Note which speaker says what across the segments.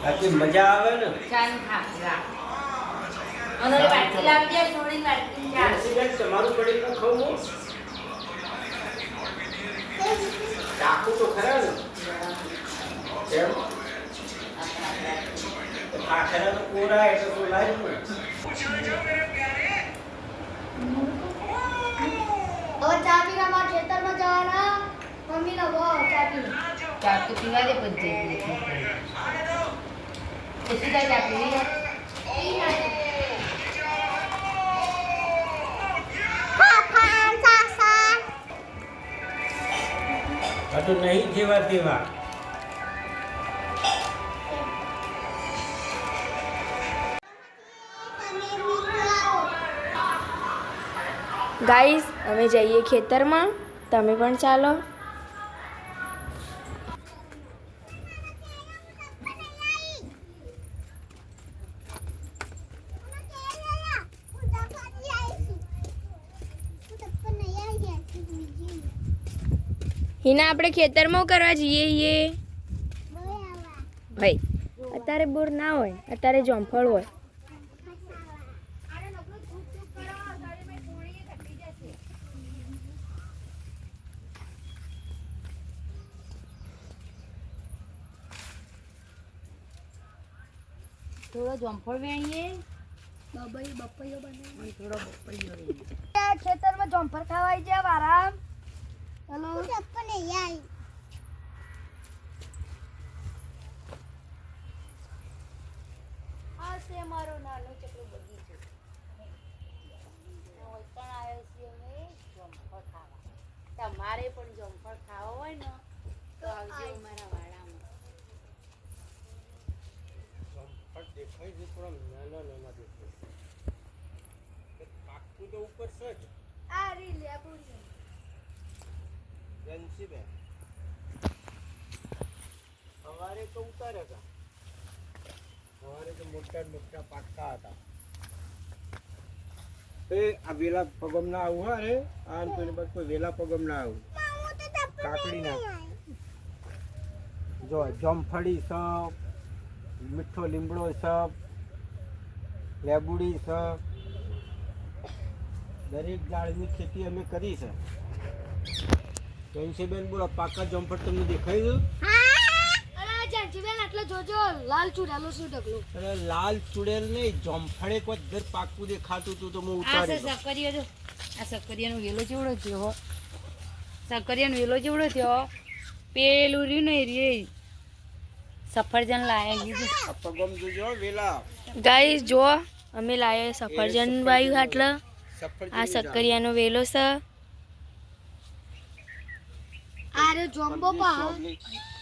Speaker 1: આથી મજા આવે ને
Speaker 2: ચાન ખાખરા અને બાટલી લાવજે થોડી બાટલી ચાલ
Speaker 1: સિગરેટ તમારું પડીકું ખાવું ચાકુ તો ખરા ને કેમ ખાખરા તો કોરા એટલે તો લાવી ને
Speaker 3: હવે ચા પીવા માં ખેતરમાં જવાના મમ્મીનો બહુ ચા પીવા
Speaker 2: ચા તો પીવા દે બધે એ સીધા ચા પીવી
Speaker 1: આ તો નહીં જેવા તેવા
Speaker 4: ગાઈસ અમે જઈએ ખેતરમાં તમે પણ ચાલો હિના આપણે ખેતરમાં કરવા જઈએ ભાઈ અત્યારે બોર ના હોય અત્યારે જોમફળ હોય
Speaker 2: થોડો જમફળ વેણીએ
Speaker 3: બપૈયો બને
Speaker 2: થોડો બપૈયો વેણીએ
Speaker 3: ખેતરમાં જોંફર ખાવાઈ જાય આરામ ચલો ચપ્પને યાર આ છે મારો નાનો ચકલો બગીચો
Speaker 2: પણ આવ્યો છે અમે જમફળ ખાવા તમારે પણ જમફળ ખાવા હોય ને તો આવજો અમારા વાડામાં
Speaker 1: દેખાય છે થોડા નાના નાના દેખાય પાકું તો ઉપર છે જ
Speaker 3: આ રી લેબુડી
Speaker 1: જનસીબેન સવારે તો ઉતાર્યા હતા સવારે તો મોટા મોટા પાકતા હતા એ આ વેલા પગમ ના આવું હા રે આમ તો બસ કોઈ વેલા પગમ ના આવું કાકડી ના જો જમફળી સબ મીઠો લીમડો સબ લેબુડી સબ દરેક ઝાડની ખેતી અમે કરી છે જયંતીબેન બોલો પાકા જમફળ તમને દેખાય છે
Speaker 3: અરે જાનજીબેન એટલે જોજો લાલ ચૂડેલો શું ઢગલો
Speaker 1: અરે લાલ ચૂડેલ નહીં જમફળે કોઈ દર પાકું દેખાતું હતું તો હું
Speaker 2: આ
Speaker 1: ઉતારી
Speaker 2: છે સક્કરિયો જો આ સક્કરિયાનો વેલો જેવડો થયો સક્કરિયાનો વેલો જેવડો થયો પેલું રહ્યું ને રે સફરજન લાયા કીધું
Speaker 1: આ પગમ જોજો વેલા
Speaker 4: ગાઈસ જો અમે લાયા સફરજન વાયુ એટલે આ સક્કરિયાનો વેલો છે
Speaker 3: આરે જોંબો પા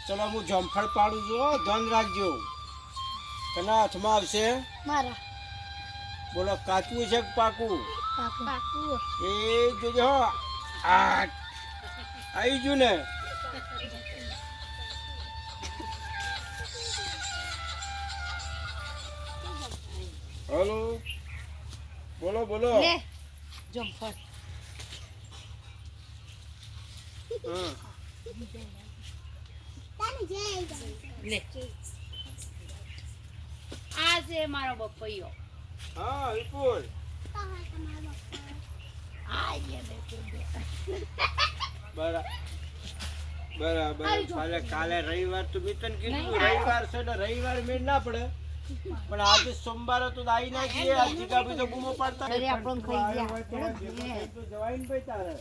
Speaker 1: ચલો હું જમફળ પાડું છું હો, ધ્યાન રાખજો તના હાથમાં આવશે
Speaker 3: મારા
Speaker 1: બોલો કાચું છે કે પાકું
Speaker 3: પાકુ
Speaker 1: એ જોજો હો. આ આવી ગયું ને હલો બોલો બોલો
Speaker 2: લે જમફળ
Speaker 1: હા
Speaker 2: લે આ છે મારો બપૈયો
Speaker 1: હા વિપુલ બરાબર કાલે રવિવાર તો મેં તને કીધું રવિવાર છે ને રવિવાર મેળ ના પડે પણ આજે સોમવારે તો દાઈ નાખીએ આ જીગાભાઈ તો બૂમો પાડતા
Speaker 2: અરે આપણો ખાઈ ગયા
Speaker 1: તો જવાય ને ભાઈ તારે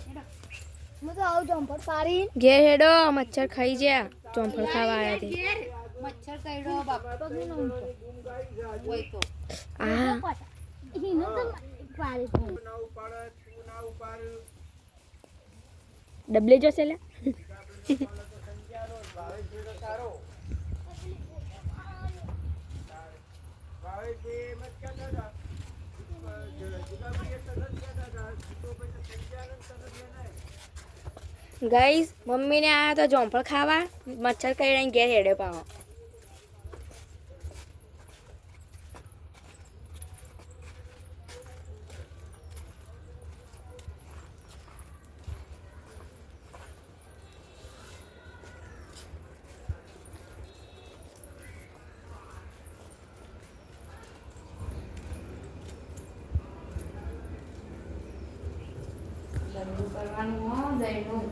Speaker 3: હું તો આવું જોંફર પારી
Speaker 4: ઘેર હેડો મચ્છર ખાઈ ગયા જોમફળ ખાવા આવ્યા તે
Speaker 2: મચ્છર કઈડો બાપા તો હોય તો
Speaker 4: આ
Speaker 3: હિનો તો પારી
Speaker 1: ના ઉપાડે તું ના ઉપાડ
Speaker 4: ડબલે જશે લે
Speaker 1: સંજારો ભાવે જેડો તારો ભાવે જે મત કહેતા હતા જીગાભાઈ તો નથી કહેતા હતા તો પછી સંજારો તને લેનાય
Speaker 4: ગાઈસ મમ્મીને આયા તો જોમફળ ખાવા મચ્છર કઈ ઘેર હેડે પાવા
Speaker 2: કરવાનું હો દહીંનું